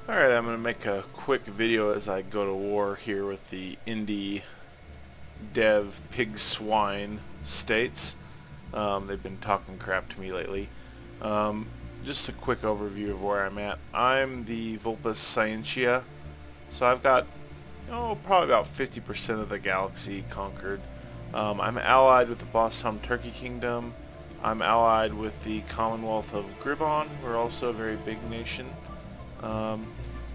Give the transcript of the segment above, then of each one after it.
Alright, I'm going to make a quick video as I go to war here with the Indy dev pig swine states. They've been talking crap to me lately. Just a quick overview of where I'm at. I'm the Vulpus Scientia, so I've got probably about 50% of the galaxy conquered. I'm allied with the Bossum Turkey Kingdom. I'm allied with the Commonwealth of Gribon. We're also a very big nation.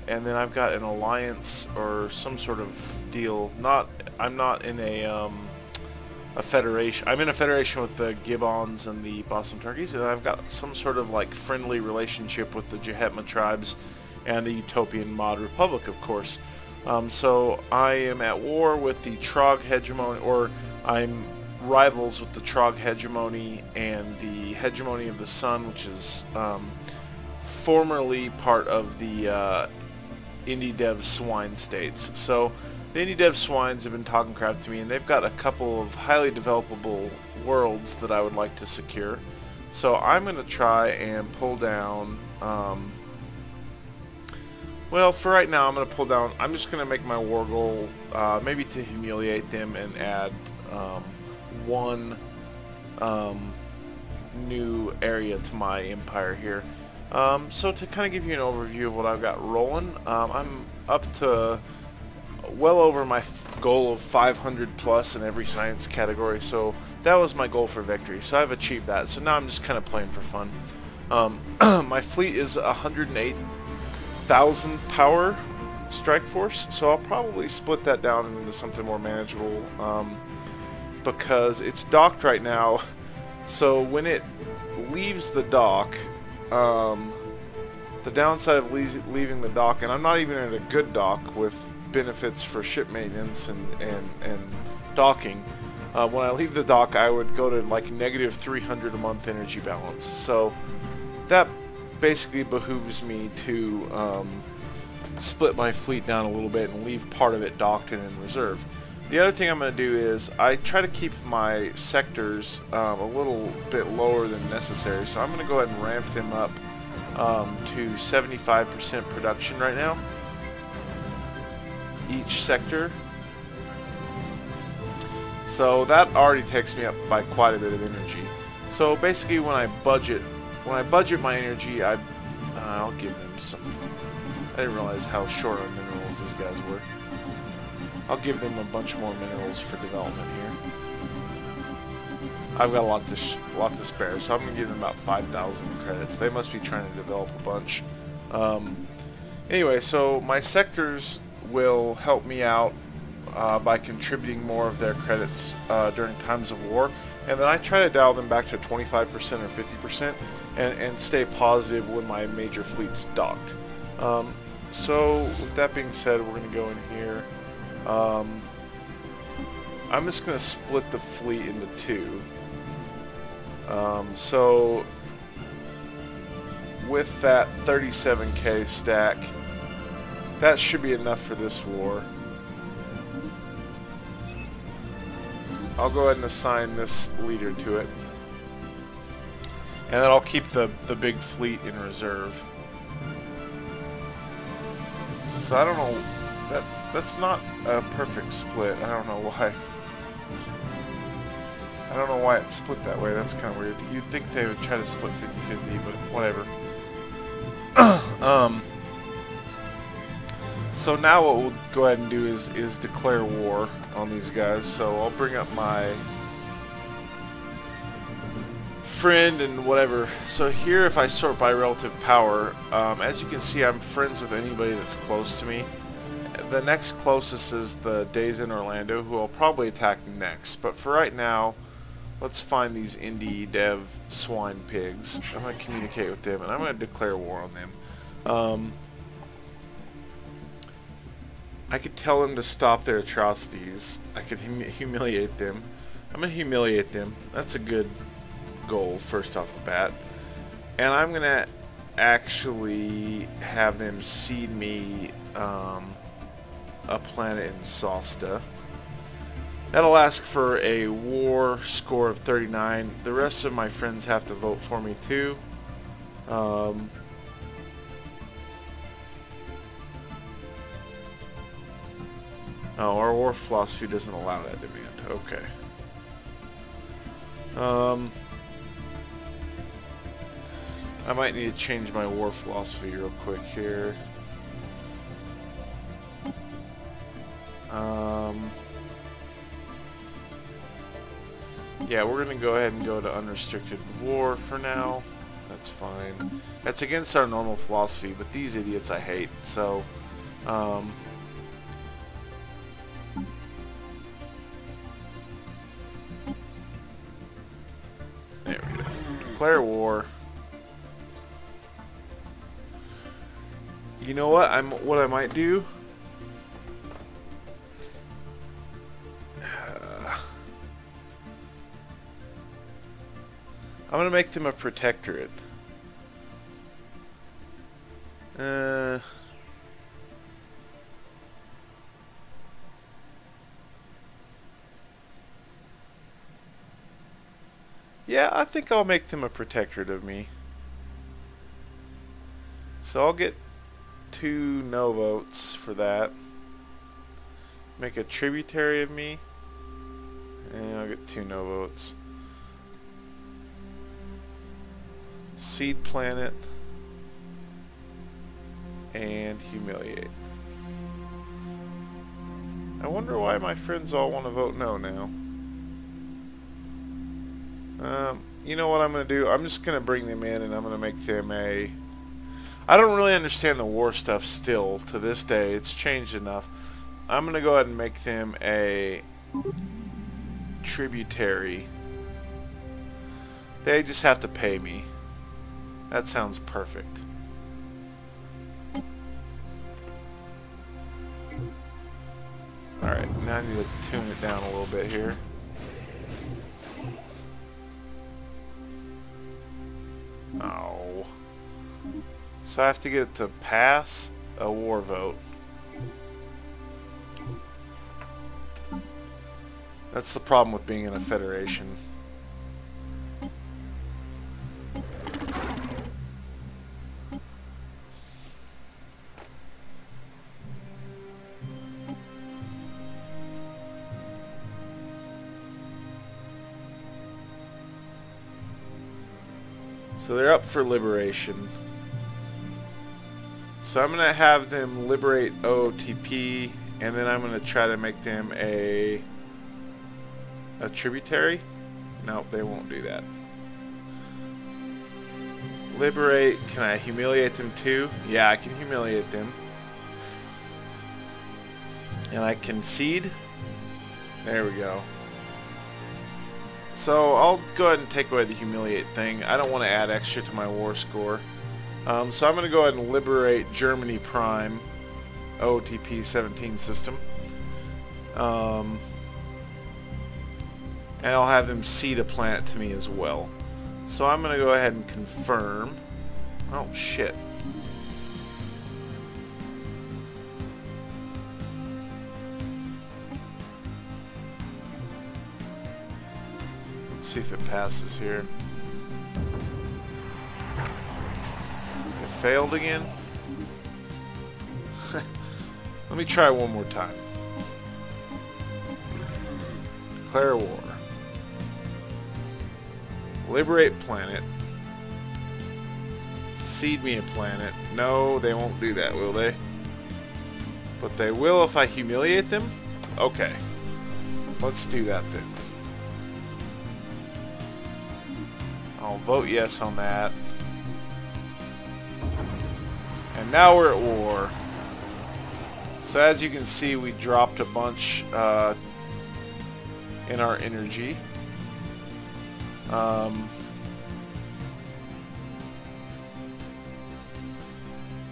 And then I've got an alliance or some sort of deal. I'm not in a federation. I'm in a federation with the Gibbons and the Bossum Turkeys, and I've got some sort of like friendly relationship with the Jehetma tribes and the Utopian Mod Republic, of course. So I am at war with the Trog hegemony, or I'm rivals with the Trog hegemony and the hegemony of the Sun, which is formerly part of the Indy Dev Swine states. So the Indy Dev Swines have been talking crap to me, and they've got a couple of highly developable worlds that I would like to secure. So I'm going to try and pull down, well, for right now I'm going to pull down, I'm just going to make my war goal maybe to humiliate them and add one new area to my empire here. So to kind of give you an overview of what I've got rolling, I'm up to well over my goal of 500 plus in every science category, so that was my goal for victory, so I've achieved that. So now I'm just kind of playing for fun. My fleet is 108,000 power strike force, so I'll probably split that down into something more manageable, because it's docked right now. So when it leaves the dock, the downside of leaving the dock, and I'm not even at a good dock with benefits for ship maintenance and docking, when I leave the dock I would go to like negative 300 a month energy balance. So that basically behooves me to split my fleet down a little bit and leave part of it docked and in reserve. The other thing I'm going to do is I try to keep my sectors a little bit lower than necessary, so I'm going to go ahead and ramp them up to 75% production right now, each sector. So that already takes me up by quite a bit of energy. So basically when I budget my energy, I'll give them some. I didn't realize how short on minerals these guys were. I'll give them a bunch more minerals for development here. I've got a lot to spare, so I'm going to give them about 5,000 credits. They must be trying to develop a bunch. Anyway, so my sectors will help me out by contributing more of their credits during times of war. And then I try to dial them back to 25% or 50% and stay positive when my major fleet's docked. So with that being said, we're going to go in here. I'm just going to split the fleet into two. So with that 37k stack, that should be enough for this war. I'll go ahead and assign this leader to it, and then I'll keep the big fleet in reserve. So I don't know, that's not a perfect split. I don't know why. I don't know why it's split that way. That's kind of weird. You'd think they would try to split 50-50, but whatever. So now what we'll go ahead and do is declare war on these guys. So I'll bring up my friend and whatever. So here, if I sort by relative power, as you can see, I'm friends with anybody that's close to me. The next closest is the Days in Orlando, who I'll probably attack next. But for right now, let's find these Indy Dev swine pigs. I'm going to communicate with them, and I'm going to declare war on them. I could tell them to stop their atrocities. I could humiliate them. I'm going to humiliate them. That's a good goal, first off the bat. And I'm going to actually have them seed me a planet in Sosta. That'll ask for a war score of 39. The rest of my friends have to vote for me too. Oh, our war philosophy doesn't allow that demand. Okay. I might need to change my war philosophy real quick here. Yeah, we're going to go ahead and go to unrestricted war for now. That's fine. That's against our normal philosophy, but these idiots I hate, so... there we go. Declare war. You know what? What I might do... I'm going to make them a protectorate. Yeah, I think I'll make them a protectorate of me. So I'll get 2 no votes for that. Make a tributary of me. And I'll get 2 no votes. Seed planet. And humiliate. I wonder why my friends all want to vote no now. You know what I'm going to do? I'm just going to bring them in and I'm going to make them a... I don't really understand the war stuff still to this day. It's changed enough. I'm going to go ahead and make them a tributary. They just have to pay me. That sounds perfect. Alright, now I need to tune it down a little bit here. Oh. So I have to get it to pass a war vote. That's the problem with being in a federation. So they're up for liberation. So I'm going to have them liberate OTP, and then I'm going to try to make them a tributary. No, they won't do that. Liberate. Can I humiliate them too? Yeah, I can humiliate them. And I concede. There we go. So I'll go ahead and take away the humiliate thing. I don't want to add extra to my war score. So I'm going to go ahead and liberate Germany Prime OTP 17 system. And I'll have them cede a planet to me as well. So I'm going to go ahead and confirm. Oh shit. Let's see if it passes here. It failed again? Let me try one more time. Declare war. Liberate planet. Cede me a planet. No, they won't do that, will they? But they will if I humiliate them? Okay. Let's do that then. I'll vote yes on that. And now we're at war. So as you can see, we dropped a bunch in our energy.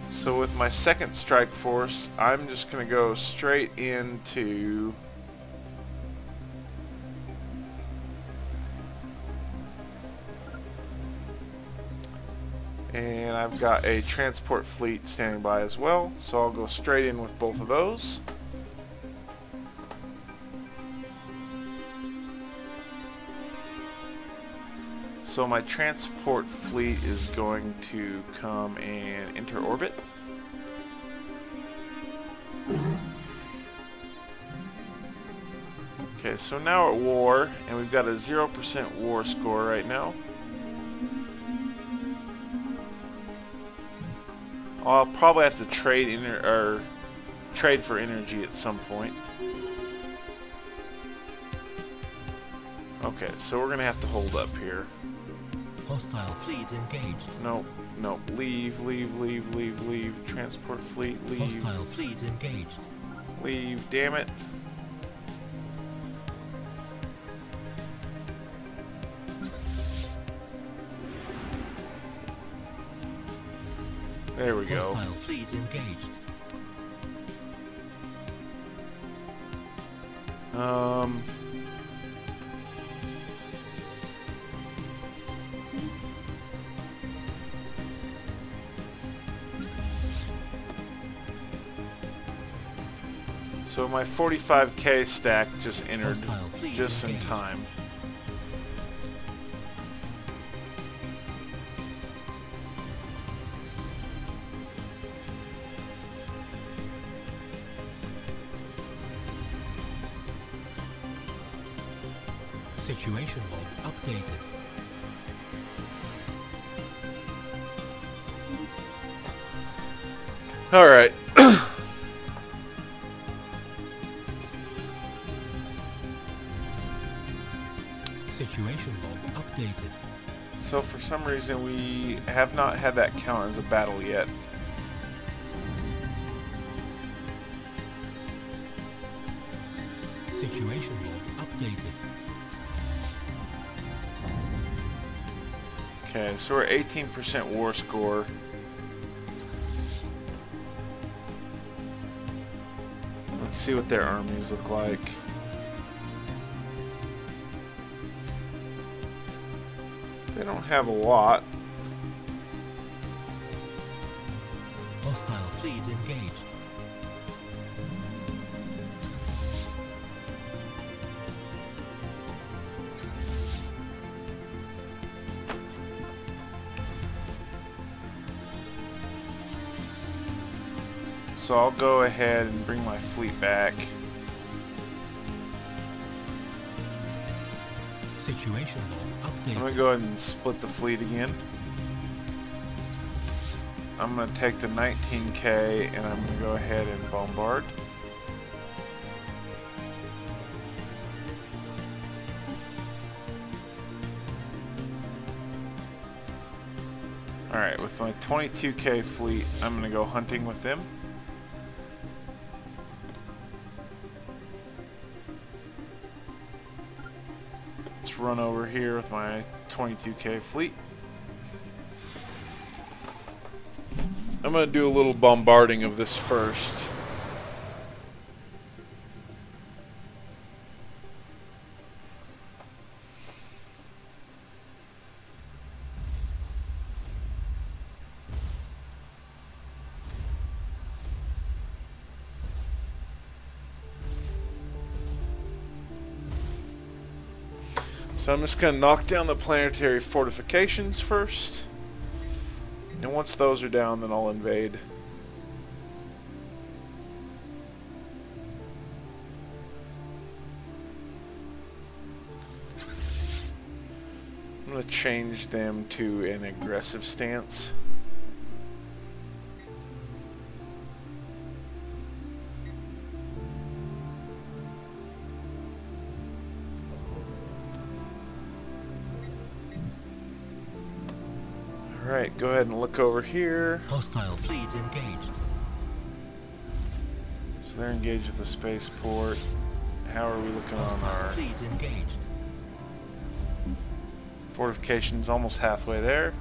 So with my second strike force, I'm just going to go straight into... And I've got a transport fleet standing by as well, so I'll go straight in with both of those. So my transport fleet is going to come and enter orbit. Okay, so now we're at war, and we've got a 0% war score right now. I'll probably have to trade trade for energy at some point. Okay, so we're gonna have to hold up here. Hostile fleet engaged. No, no, leave, leave, leave, leave, leave. Transport fleet, leave. Hostile fleet engaged. Leave, damn it. There we go. Hostile fleet engaged. So my 45k stack just entered Hostile fleet just in engaged. time. Situation log updated. All right. Situation log updated. So for some reason we have not had that count as a battle yet. Situation log updated. Okay, so we're 18% war score. Let's see what their armies look like. They don't have a lot. Hostile fleet engaged. So I'll go ahead and bring my fleet back. Situation log I'm updated. going to go ahead and split the fleet again. I'm going to take the 19k and I'm going to go ahead and bombard. Alright, with my 22k fleet, I'm going to go hunting with them. Let's run over here with my 22k fleet. I'm going to do a little bombarding of this first. So I'm just going to knock down the planetary fortifications first. And once those are down, then I'll invade. I'm going to change them to an aggressive stance. Alright, go ahead and look over here. Hostile fleet engaged. So they're engaged with the spaceport. How are we looking on Hostile our fleet engaged. fortifications? Almost halfway there.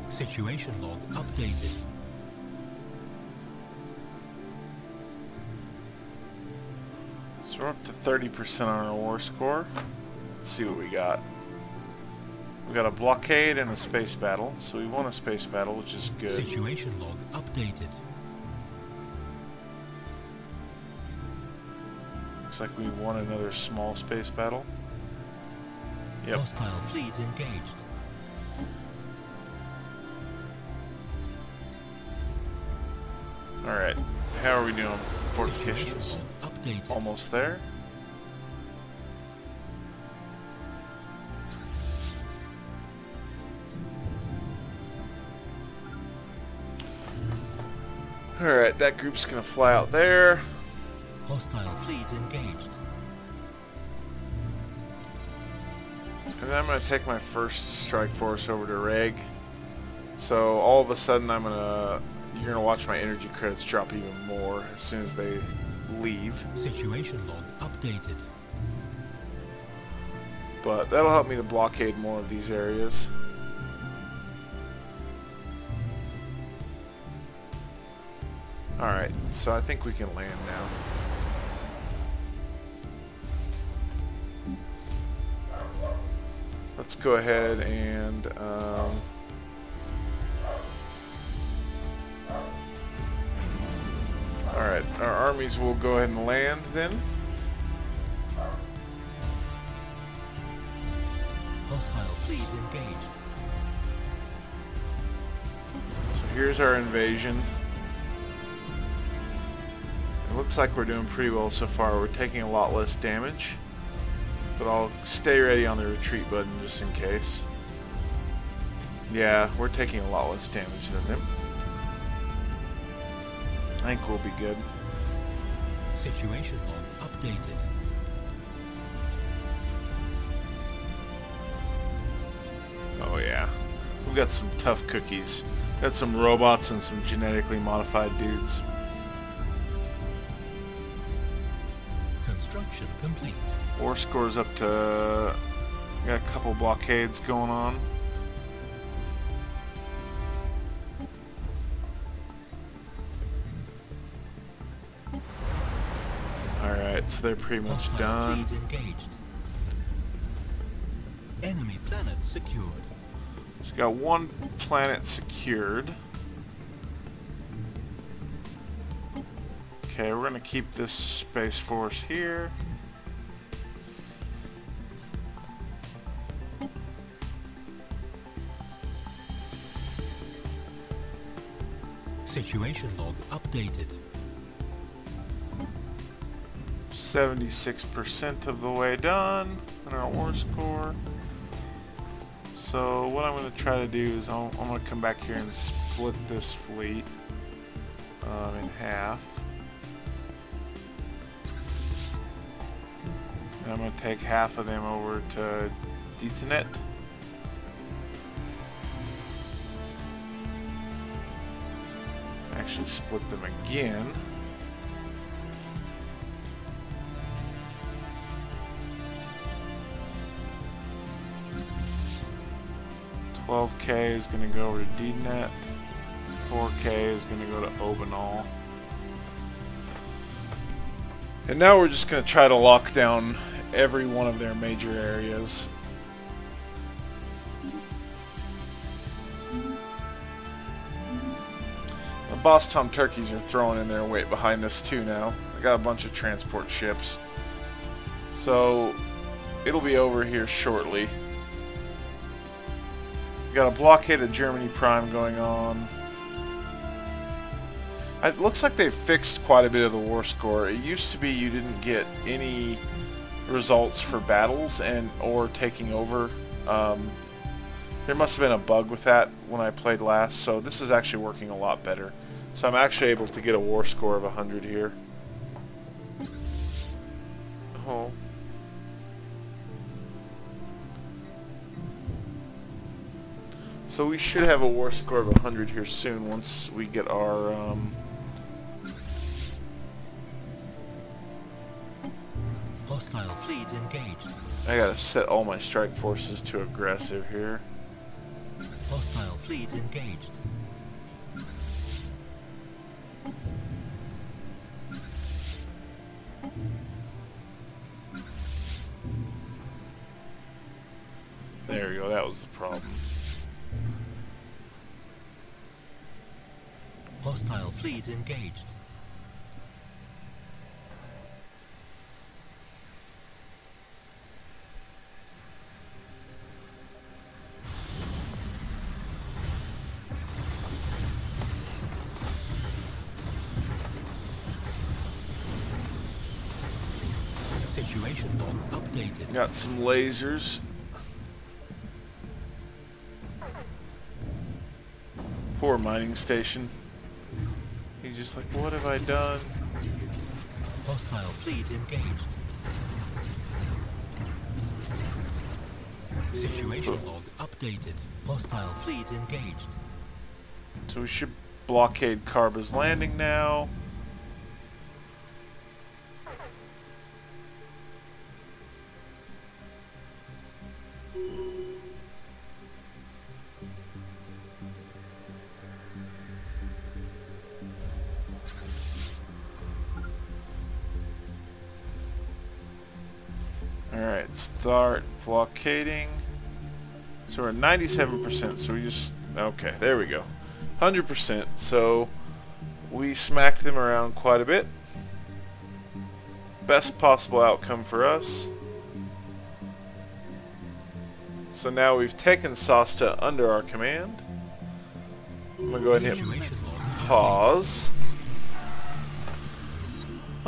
Situation log updated. So we're up to 30% on our war score. Let's see what we got. We got a blockade and a space battle, so we won a space battle, which is good. Situation log updated. Looks like we won another small space battle. Yep. Hostile fleet engaged. Alright. How are we doing? Fortifications. Situation log updated. Almost there. Alright, that group's gonna fly out there. Hostile fleet engaged. And then I'm gonna take my first strike force over to Reg. So all of a sudden you're gonna watch my energy credits drop even more as soon as they leave. Situation log updated. But that'll help me to blockade more of these areas. Alright, so I think we can land now. Let's go ahead and alright, our armies will go ahead and land then. Hostile fleet engaged. So here's our invasion. It looks like we're doing pretty well so far. We're taking a lot less damage. But I'll stay ready on the retreat button just in case. Yeah, we're taking a lot less damage than them. I think we'll be good. Situation log updated. Oh yeah. We've got some tough cookies. Got some robots and some genetically modified dudes. Construction complete. War score's up to... Got a couple blockades going on. Alright, so they're pretty much Hostile done. fleet engaged. Enemy planet secured. So we got one planet secured. Okay, we're gonna keep this Space Force here. Situation log updated. 76% of the way done on our war score. So what I'm going to try to do is I'm going to come back here and split this fleet in half. And I'm going to take half of them over to Detonet. Actually split them again. $12K is going to go over to DNet. $4K is going to go to Obanal. And now we're just going to try to lock down every one of their major areas. The Boss Tom turkeys are throwing in their weight behind us too now. I got a bunch of transport ships. So it'll be over here shortly. Got a blockade of Germany Prime going on. It looks like they've fixed quite a bit of the war score. It used to be you didn't get any results for battles or taking over. There must have been a bug with that when I played last, so this is actually working a lot better. So I'm actually able to get a war score of 100 here. Oh. So we should have a war score of 100 here soon once we get our Hostile fleet engaged. I gotta set all my strike forces to aggressive here. Hostile fleet engaged. There we go, that was the problem. Hostile fleet engaged. Situation log updated. Got some lasers. Poor mining station. He's just like, what have I done? Hostile fleet engaged. Situation log updated. Hostile fleet engaged. So we should blockade Karba's landing now. Alright, start blockading. So we're at 97%, so we just... Okay, there we go. 100%, so we smacked them around quite a bit. Best possible outcome for us. So now we've taken Sasta under our command. I'm going to go ahead and hit pause.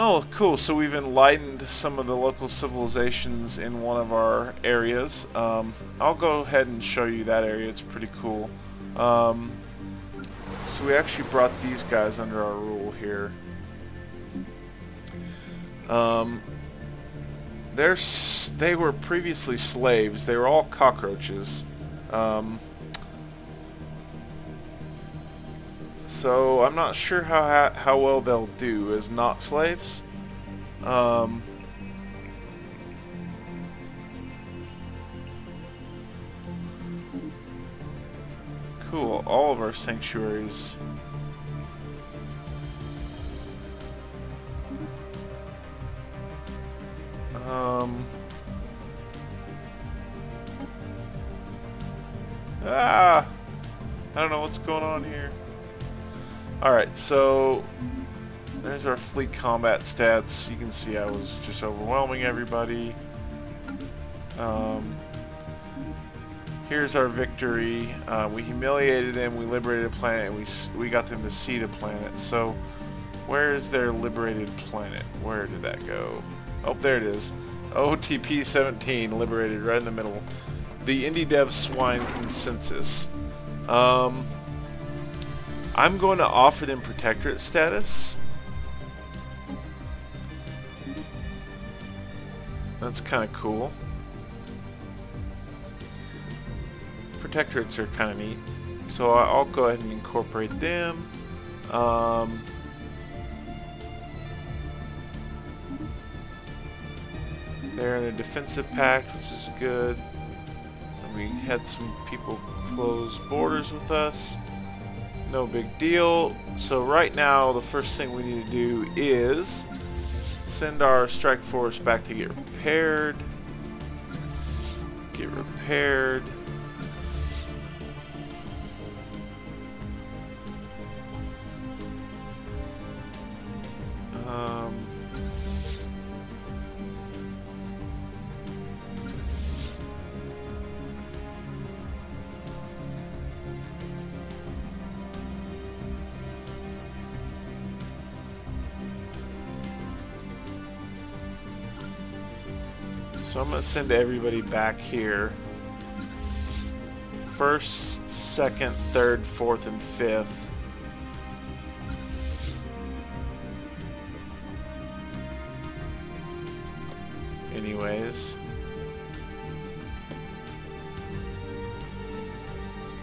Oh, cool. So we've enlightened some of the local civilizations in one of our areas. I'll go ahead and show you that area. It's pretty cool. So we actually brought these guys under our rule here. They were previously slaves. They were all cockroaches. So I'm not sure how well they'll do as not slaves. Cool. All of our sanctuaries. I don't know what's going on here. Alright, so there's our fleet combat stats. You can see I was just overwhelming everybody. Here's our victory. We humiliated them, we liberated a planet, and we got them to seed a planet. So where is their liberated planet? Where did that go? Oh, there it is. OTP-17, liberated right in the middle. The Indy Dev Swine Consensus. I'm going to offer them protectorate status. That's kind of cool. Protectorates are kind of neat. So I'll go ahead and incorporate them. They're in a defensive pact, which is good. We had some people close borders with us. No big deal. So right now, the first thing we need to do is send our strike force back to get repaired. Get repaired. So I'm going to send everybody back here. First, second, third, fourth, and fifth. Anyways.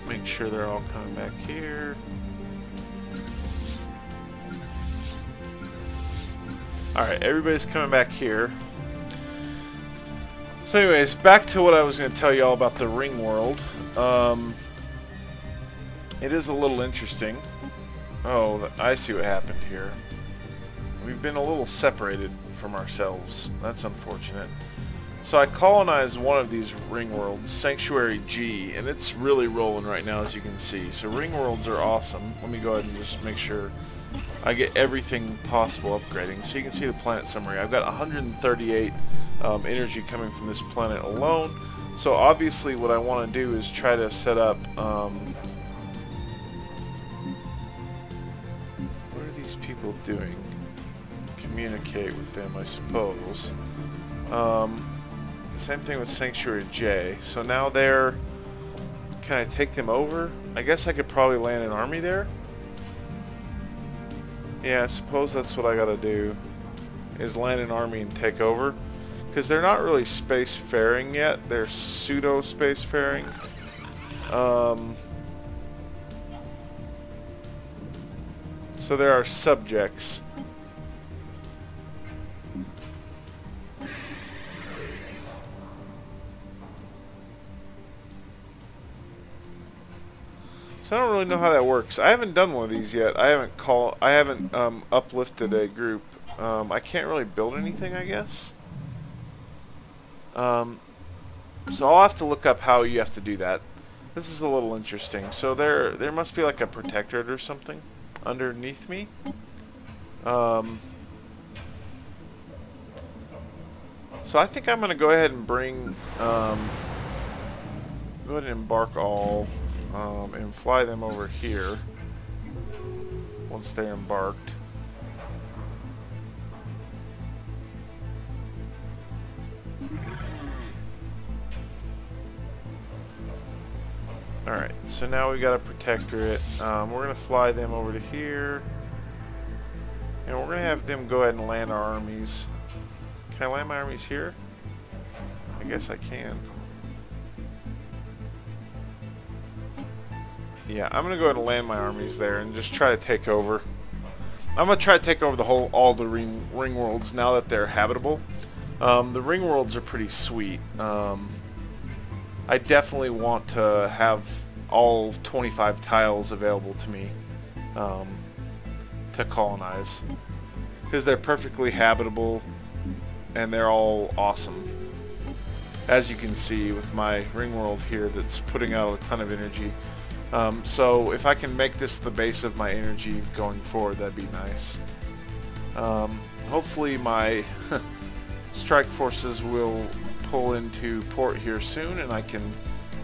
Make sure they're all coming back here. Alright, everybody's coming back here. So anyways, back to what I was going to tell you all about the ring world. It is a little interesting. Oh, I see what happened here. We've been a little separated from ourselves. That's unfortunate. So I colonized one of these ring worlds, Sanctuary G, and it's really rolling right now, as you can see. So ring worlds are awesome. Let me go ahead and just make sure I get everything possible upgrading. So you can see the planet summary. I've got 138 energy coming from this planet alone. So obviously what I want to do is try to set up what are these people doing? Communicate with them, I suppose. Same thing with Sanctuary J. So now they're... Can I take them over? I guess I could probably land an army there. Yeah, I suppose that's what I gotta do, is land an army and take over. Because they're not really spacefaring yet. They're pseudo-spacefaring. So there are subjects. So I don't really know how that works. I haven't done one of these yet. I haven't uplifted a group. I can't really build anything, I guess. So I'll have to look up how you have to do that. This is a little interesting. So there must be like a protectorate or something underneath me. So I think I'm gonna go ahead and bring go ahead and embark all and fly them over here once they're embarked. Alright, so now we got a protectorate. We're going to fly them over to here. And we're going to have them go ahead and land our armies. Can I land my armies here? I guess I can. Yeah, I'm going to go ahead and land my armies there and just try to take over. I'm going to try to take over all the ring worlds now that they're habitable. The ring worlds are pretty sweet. I definitely want to have all 25 tiles available to me to colonize, because they're perfectly habitable and they're all awesome, as you can see with my ring world here that's putting out a ton of energy. So if I can make this the base of my energy going forward, that'd be nice. Hopefully my strike forces will pull into port here soon and I can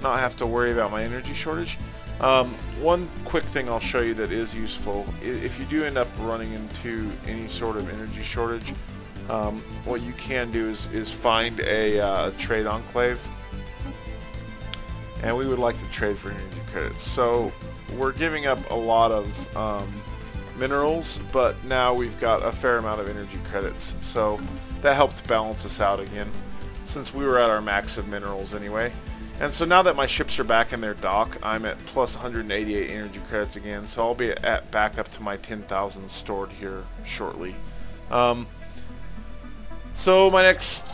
not have to worry about my energy shortage. One quick thing I'll show you that is useful: if you do end up running into any sort of energy shortage, what you can do is find a trade enclave, and we would like to trade for energy credits. So we're giving up a lot of minerals, but now we've got a fair amount of energy credits, so that helped balance us out again, since we were at our max of minerals anyway. And so now that my ships are back in their dock, I'm at plus 188 energy credits again, so I'll be back up to my 10,000 stored here shortly. So my next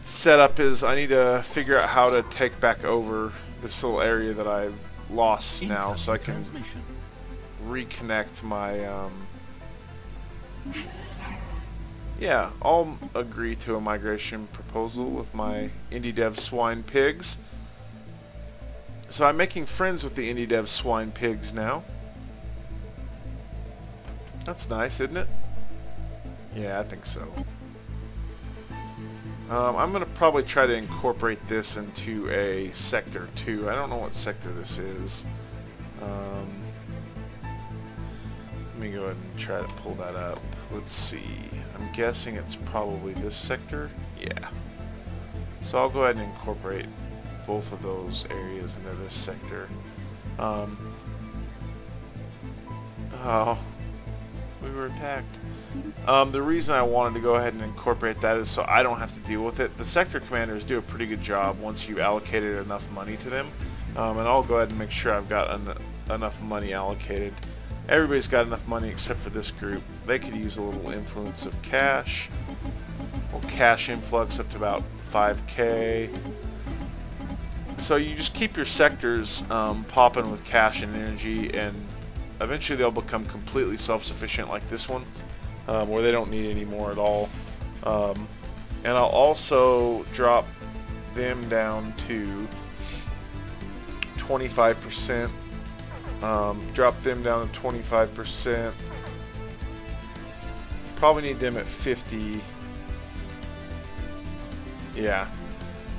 setup is I need to figure out how to take back over this little area that I've lost now, so I can reconnect my... Yeah, I'll agree to a migration proposal with my Indy Dev swine pigs. So I'm making friends with the Indy Dev swine pigs now. That's nice, isn't it? Yeah, I think so. I'm going to probably try to incorporate this into a sector too. I don't know what sector this is. Let me go ahead and try to pull that up. Let's see. I'm guessing it's probably this sector. Yeah. So I'll go ahead and incorporate both of those areas into this sector. Oh, we were attacked. The reason I wanted to go ahead and incorporate that is so I don't have to deal with it. The sector commanders do a pretty good job once you allocated enough money to them. And I'll go ahead and make sure I've got enough money allocated. Everybody's got enough money except for this group. They could use a little influence of cash. Well, cash influx up to about 5k. So you just keep your sectors popping with cash and energy, and eventually they'll become completely self-sufficient like this one, where they don't need any more at all. And I'll also drop them down to 25%. Drop them down to 25%. Probably need them at 50. Yeah.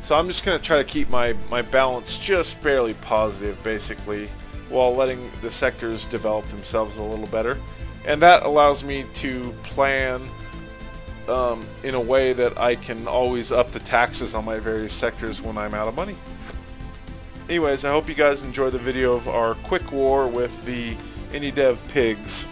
So I'm just going to try to keep my balance just barely positive, basically, while letting the sectors develop themselves a little better. And that allows me to plan in a way that I can always up the taxes on my various sectors when I'm out of money. Anyways, I hope you guys enjoy the video of our quick war with the Indy Dev pigs.